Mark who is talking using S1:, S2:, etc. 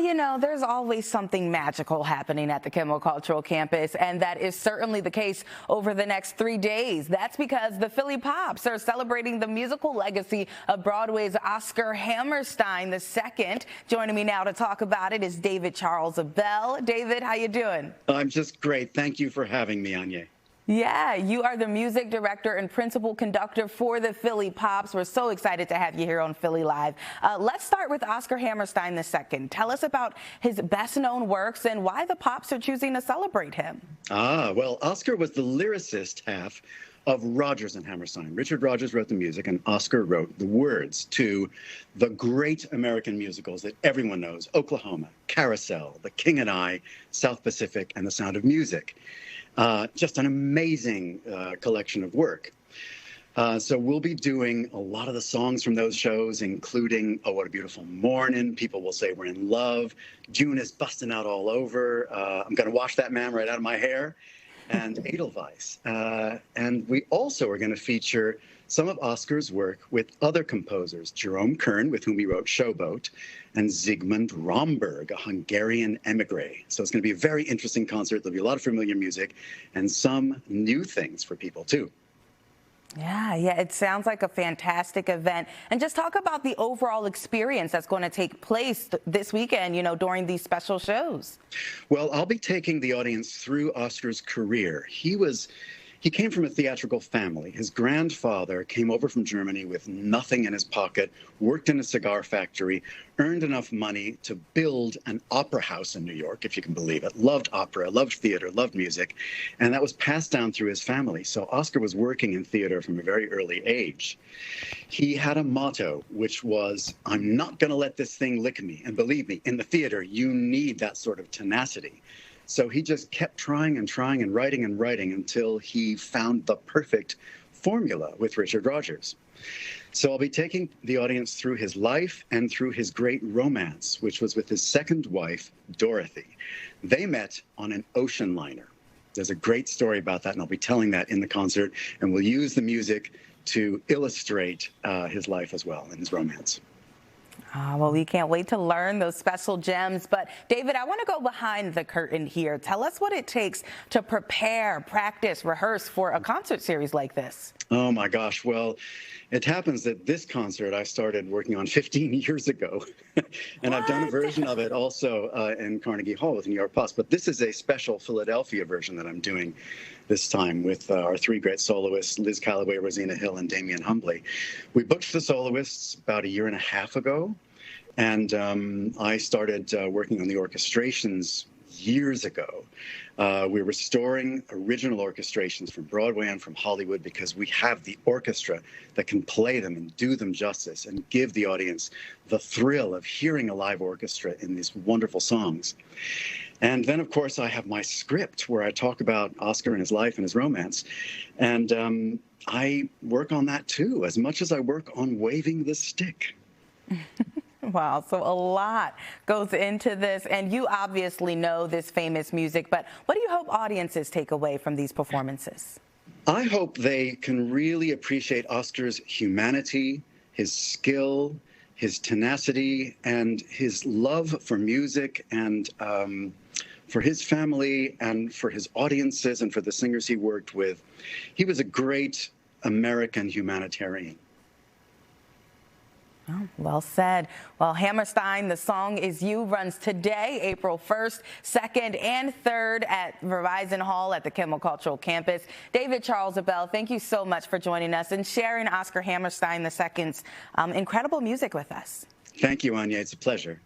S1: You know, there's always something magical happening at the Kimmel Cultural Campus, and that is certainly the case over the next 3 days. That's because the Philly Pops are celebrating the musical legacy of Broadway's Oscar Hammerstein II. Joining me now to talk about it is David Charles Abell. David, how you doing?
S2: I'm just great. Thank you for having me, Aunyea.
S1: Yeah, you are the music director and principal conductor for the Philly Pops. We're so excited to have you here on Philly Live. Let's start with Oscar Hammerstein II. Tell us about his best-known works and why the Pops are choosing to celebrate him.
S2: Well, Oscar was the lyricist half of Rodgers and Hammerstein. Richard Rodgers wrote the music, and Oscar wrote the words to the great American musicals that everyone knows: Oklahoma, Carousel, The King and I, South Pacific, and The Sound of Music. Just an amazing collection of work. So we'll be doing a lot of the songs from those shows, including Oh, What a Beautiful Morning, People Will Say We're in Love, June is Busting Out All Over, I'm Gonna Wash That Man Right Out of My Hair, and Edelweiss. And we also are going to feature some of Oscar's work with other composers: Jerome Kern, with whom he wrote Showboat, and Zygmunt Romberg, a Hungarian emigre. So it's going to be a very interesting concert. There'll be a lot of familiar music and some new things for people, too.
S1: Yeah, it sounds like a fantastic event. And just talk about the overall experience that's going to take place this weekend, you know, during these special shows.
S2: Well, I'll be taking the audience through Oscar's career. He came from a theatrical family. His grandfather came over from Germany with nothing in his pocket, worked in a cigar factory, earned enough money to build an opera house in New York, if you can believe it. Loved opera, loved theater, loved music, and that was passed down through his family. So Oscar was working in theater from a very early age. He had a motto, which was, "I'm not going to let this thing lick me." And believe me, in the theater, you need that sort of tenacity. So he just kept trying and trying and writing until he found the perfect formula with Richard Rodgers. So I'll be taking the audience through his life and through his great romance, which was with his second wife, Dorothy. They met on an ocean liner. There's a great story about that, and I'll be telling that in the concert, and we'll use the music to illustrate his life as well and his romance.
S1: Well, we can't wait to learn those special gems. But, David, I want to go behind the curtain here. Tell us what it takes to prepare, practice, rehearse for a concert series like this.
S2: Oh, my gosh. Well, it happens that this concert I started working on 15 years ago. And I've done a version of it also in Carnegie Hall with New York Pops. But this is a special Philadelphia version that I'm doing this time with our three great soloists, Liz Callaway, Rosina Hill, and Damian Humbley. We booked the soloists about 1.5 years ago. And I started working on the orchestrations years ago. We're restoring original orchestrations from Broadway and from Hollywood because we have the orchestra that can play them and do them justice and give the audience the thrill of hearing a live orchestra in these wonderful songs. And then, of course, I have my script where I talk about Oscar and his life and his romance. And I work on that, too, as much as I work on waving the stick.
S1: Wow, so a lot goes into this, and you obviously know this famous music, but what do you hope audiences take away from these performances?
S2: I hope they can really appreciate Oscar's humanity, his skill, his tenacity, and his love for music and for his family and for his audiences and for the singers he worked with. He was a great American humanitarian.
S1: Oh, well said. Well, Hammerstein, The Song Is You runs today, April 1st, 2nd, and 3rd at Verizon Hall at the Kimmel Cultural Campus. David Charles Abell, thank you so much for joining us and sharing Oscar Hammerstein II's incredible music with us.
S2: Thank you, Aunyea. It's a pleasure.